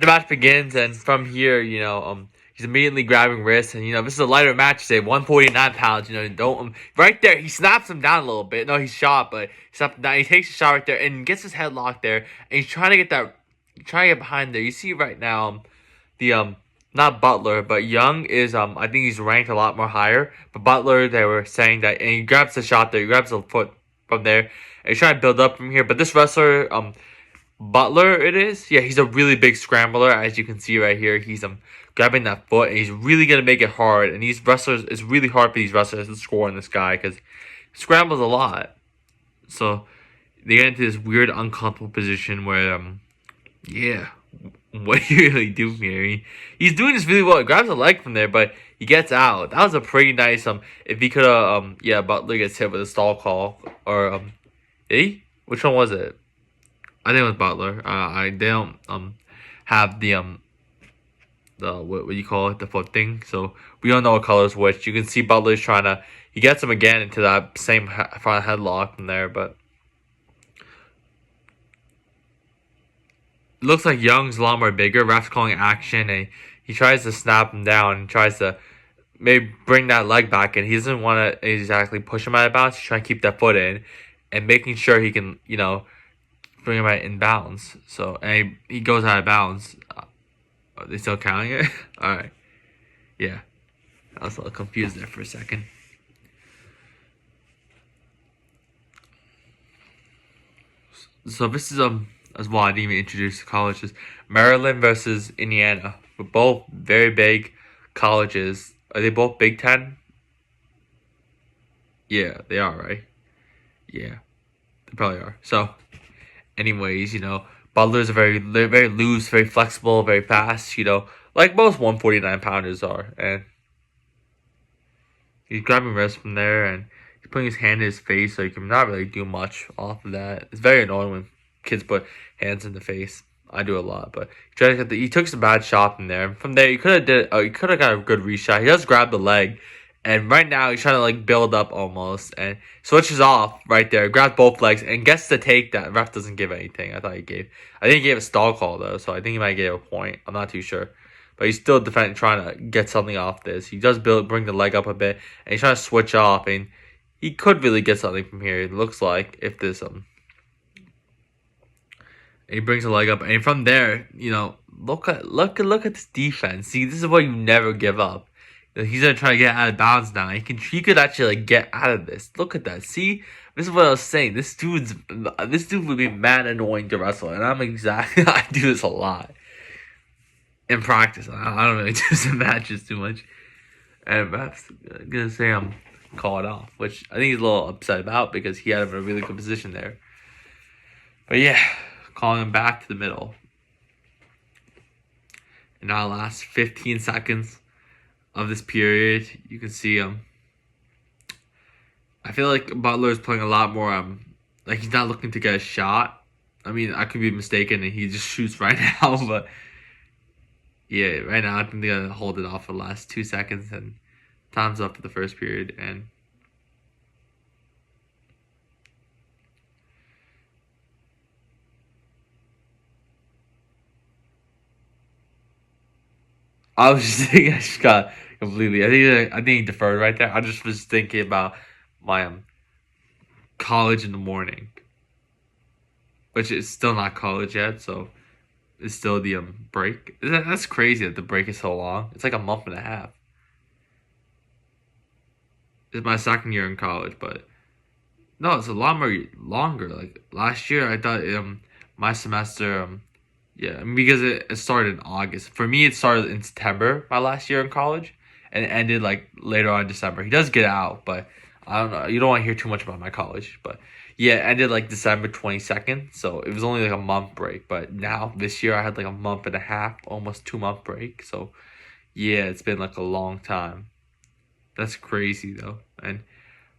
The match begins, and from here, he's immediately grabbing wrists, and this is a lighter match. Say 149 pounds. Don't right there. He snaps him down a little bit. No, he's shot, but he snaps him down. He takes a shot right there and gets his head locked there, and he's trying to get that, trying to get behind there. You see right now, the not Butler, but Young is I think he's ranked a lot more higher. But Butler, they were saying that, and he grabs the shot there. He grabs the foot from there, and he's trying to build up from here. But this wrestler, Butler, it is. Yeah, he's a really big scrambler, as you can see right here. He's grabbing that foot, and he's really gonna make it hard. And these wrestlers, it's really hard for these wrestlers to score on this guy because he scrambles a lot. So they get into this weird, uncomfortable position where, yeah, what do you really do here? He's doing this really well. He grabs a leg from there, but he gets out. That was a pretty nice If he could have yeah, Butler gets hit with a stall call or did he? Which one was it? I think it was Butler. They don't have the what do you call it, the foot thing. So we don't know what color is which. You can see Butler's trying to, he gets him again into that same front headlock from there, but it looks like Young's a lot more bigger. Ref's calling action, and he tries to snap him down and tries to maybe bring that leg back, and he doesn't want to exactly push him out of bounds. He's trying to keep that foot in and making sure he can, bring him out in bounds. So, and he goes out of bounds. Are they still counting it? Alright. Yeah. I was a little confused there for a second. So this is as well, I didn't even introduce the colleges. Maryland versus Indiana. We're both very big colleges. Are they both Big Ten? Yeah, they are, right? Yeah. They probably are. So anyways, Butler's a very loose, very flexible, very fast, like most 149 pounders are. And he's grabbing wrists from there, and he's putting his hand in his face, so he can not really do much off of that. It's very annoying when kids put hands in the face. I do a lot, but he took some bad shot from there. And from there, he could have got a good reshot. He does grab the leg, and right now he's trying to build up almost, and switches off right there, grabs both legs, and gets the take that ref doesn't give anything. I think he gave a stall call though, so I think he might get a point. I'm not too sure, but he's still defending, trying to get something off this. He does bring the leg up a bit, and he's trying to switch off, and he could really get something from here. It looks like if this and he brings the leg up, and from there, look at this defense. See, this is what you never give up. He's gonna try to get out of bounds now. He could actually get out of this. Look at that. See, this is what I was saying. This dude would be mad annoying to wrestle, and I do this a lot in practice. I don't really do some matches too much, and I'm gonna say I'm call it off, which I think he's a little upset about because he had him in a really good position there. But yeah, calling him back to the middle. In our last 15 seconds of this period, you can see I feel like Butler is playing a lot more like he's not looking to get a shot. I mean, I could be mistaken and he just shoots right now, but yeah, right now I think they're gonna hold it off for the last 2 seconds, and time's up for the first period. And I was just thinking, I just got completely. I think he deferred right there. I just was thinking about my college in the morning, which is still not college yet, so it's still the break. That's crazy that the break is so long. It's like a month and a half. It's my second year in college, but no, it's a lot more longer. Like last year, I thought my semester yeah, I mean, because it started in August. For me, it started in September, my last year in college, and it ended like later on in December. He does get out, but I don't know. You don't want to hear too much about my college, but yeah, it ended like December 22nd, so it was only like a month break. But now this year, I had like a month and a half, almost 2 month break. So yeah, it's been like a long time. That's crazy though, and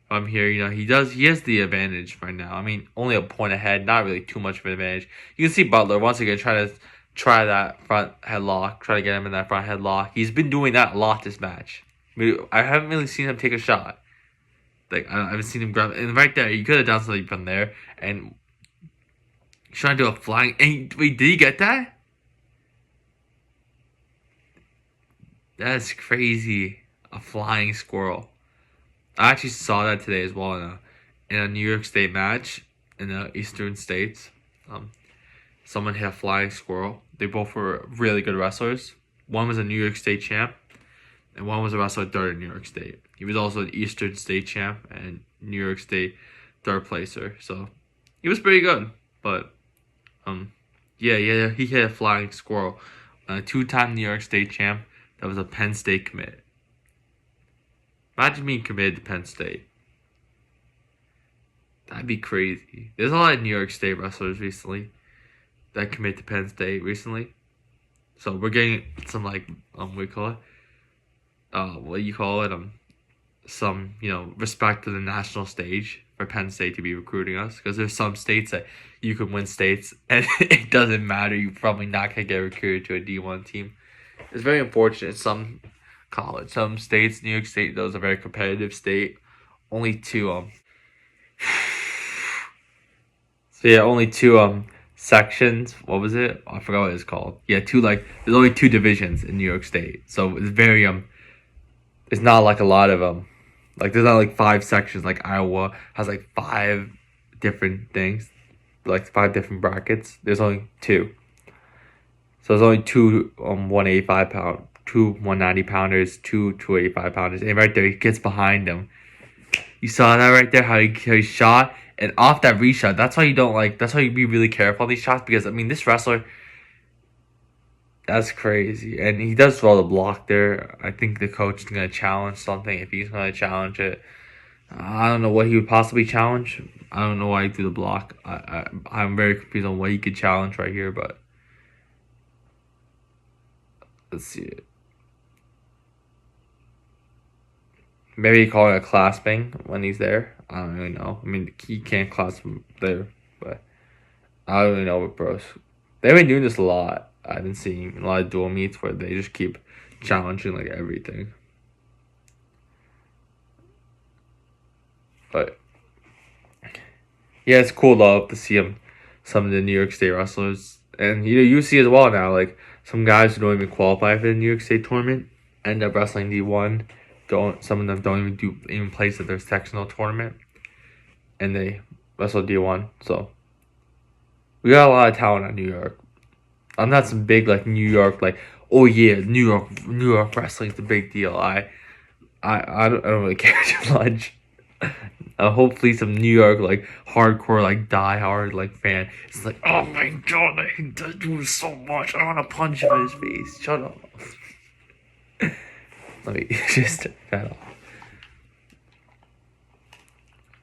I'm here. He has the advantage right now. I mean, only a point ahead, not really too much of an advantage. You can see Butler once again try that front headlock, try to get him in that front headlock. He's been doing that a lot this match. I haven't really seen him take a shot. Like I haven't seen him grab, and right there, he could have done something from there. And he's trying to do a flying. And wait, did he get that? That's crazy. A flying squirrel. I actually saw that today as well in a New York State match in the Eastern States. Um, Someone hit a flying squirrel. They both were really good wrestlers. One was a New York State champ, and one was a wrestler third in New York State. He was also an Eastern State champ and New York State third placer. So he was pretty good. But yeah, he hit a flying squirrel. A two-time New York State champ that was a Penn State commit. Imagine being committed to Penn State. That'd be crazy. There's a lot of New York State wrestlers recently that commit to Penn State recently. So we're getting some what do you call it? What do you call it? Some respect to the national stage for Penn State to be recruiting us, because there's some states that you can win states and it doesn't matter. You're probably not gonna get recruited to a D1 team. It's very unfortunate. Some states, New York State, though, is a very competitive state. Only two only two sections. What was it? I forgot what it's called. Yeah, there's only two divisions in New York State, so it's very it's not like a lot of there's not like 5 sections like Iowa has like 5 different things, like 5 different brackets. There's only 2. So there's only 2 185 pound, 2 190 pounders, 2 285 pounders, and right there he gets behind him. You saw that right there, how he shot, and off that reshot. That's why you be really careful on these shots, because this wrestler, that's crazy. And he does throw the block there. I think the coach is going to challenge something. If he's going to challenge it, I don't know what he would possibly challenge. I don't know why he threw the block. I'm very confused on what he could challenge right here, but let's see it. Maybe he call it a clasping when he's there. I don't really know. He can't clasp him there, but I don't really know what bros. They've been doing this a lot. I've been seeing a lot of dual meets where they just keep challenging everything. But yeah, it's cool though to see some of the New York State wrestlers, and you see as well now some guys who don't even qualify for the New York State tournament end up wrestling D1. Some of them don't even place at their sectional tournament, and they wrestle D1. So we got a lot of talent in New York. I'm not some big New York oh yeah, New York wrestling's a big deal. I don't really care too much. Hopefully some New York hardcore diehard fan. It's oh my god, I hate that dude so much. I want to punch him in his face. Shut up. Let me just turn that off.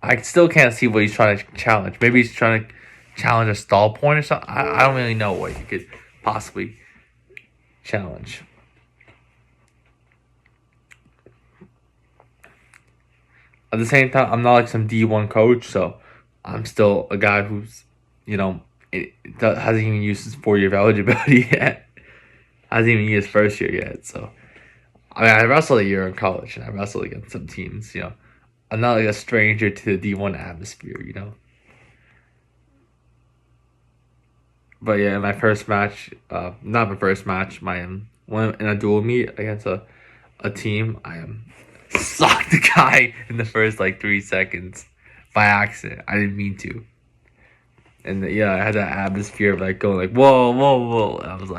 I still can't see what he's trying to challenge. Maybe he's trying to challenge a stall point or something. I don't really know what he could possibly challenge. At the same time, I'm not some D1 coach, so I'm still a guy who's, hasn't even used his 4 year of eligibility yet. Hasn't even used his first year yet, so. I wrestled a year in college, and I wrestled against some teams, I'm not a stranger to the D1 atmosphere, But yeah, my first match, not my first match, one in a dual meet against a team, I socked the guy in the first 3 seconds by accident. I didn't mean to. And I had that atmosphere of going whoa, whoa, whoa. And I was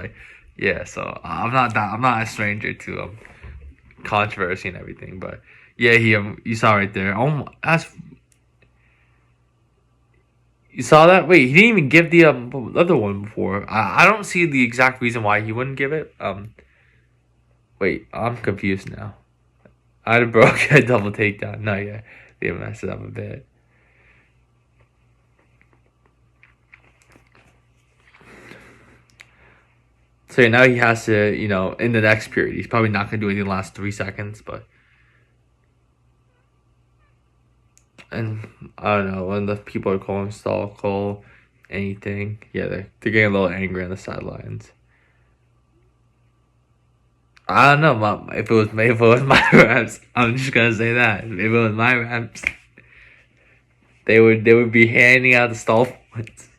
yeah, so I'm not a stranger to controversy and everything, but yeah, you saw right there. Oh, you saw that? Wait, he didn't even give the other one before. I don't see the exact reason why he wouldn't give it. Wait, I'm confused now. I had broke a double takedown. No, yeah, they messed it up a bit. So now he has to, in the next period, he's probably not going to do anything in the last 3 seconds, but. And I don't know, when the people are calling stall, call anything. Yeah, they're getting a little angry on the sidelines. I don't know, if it was my reps, I'm just going to say that. If it was my reps, they would be handing out the stall points.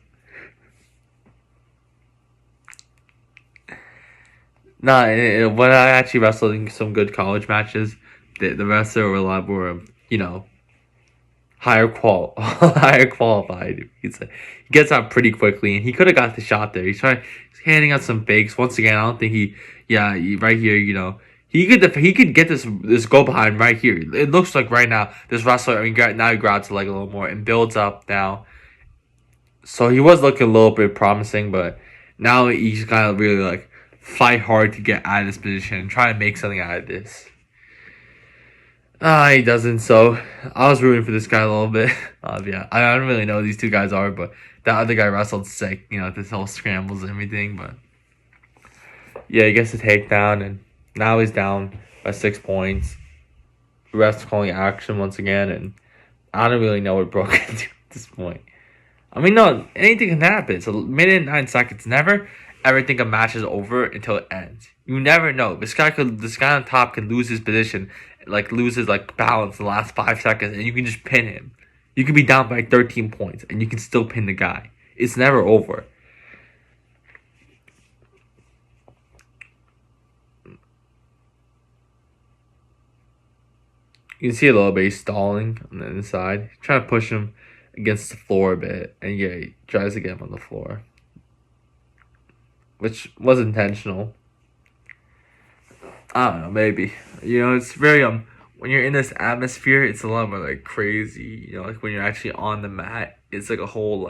Nah, when I actually wrestled in some good college matches, the wrestler were a lot more, higher qualified. He gets out pretty quickly, and he could have got the shot there. He's handing out some fakes. Once again, I don't think right here, he could get this go behind right here. It looks like right now this wrestler, now he grabs the leg a little more and builds up now. So he was looking a little bit promising, but now he's gotta really like fight hard to get out of this position and try to make something out of this. He doesn't. So I was rooting for this guy a little bit. Yeah, I don't really know who these two guys are, but that other guy wrestled sick. This whole scrambles and everything. But yeah, he gets a takedown, and now he's down by 6 points. The ref's calling action once again, and I don't really know what broke into at this point. I mean, no, anything can happen. It's a minute and 9 seconds. Never ever think a match is over until it ends. You never know. This guy on top can lose his position, loses balance in the last 5 seconds, and you can just pin him. You can be down by 13 points, and you can still pin the guy. It's never over. You can see a little bit he's stalling on the inside. He's trying to push him against the floor a bit, and yeah, he tries to get him on the floor, which was intentional. I don't know, maybe. It's very when you're in this atmosphere, it's a lot more crazy. When you're actually on the mat, it's like a whole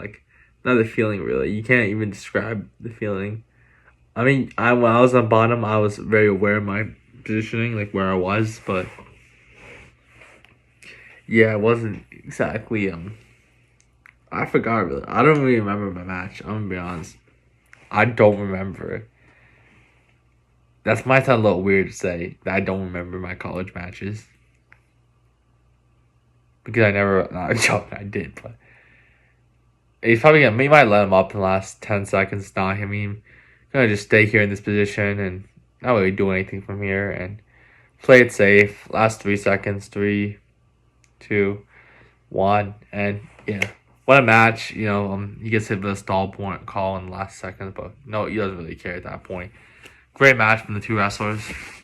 another feeling. Really, you can't even describe the feeling. I mean, when I was on bottom, I was very aware of my positioning, where I was, but yeah, it wasn't exactly I forgot really. I don't really remember my match. I'm gonna be honest. I don't remember it. That's might sound a little weird to say that I don't remember my college matches. Because I never, not a joke, I did, but he's probably gonna, he might let him up in the last 10 seconds. Not, I mean, gonna just stay here in this position and not really do anything from here and play it safe. Last 3 seconds, 3, 2, 1, and yeah. What a match, he gets hit with a stall point call in the last second, but no, he doesn't really care at that point. Great match from the two wrestlers.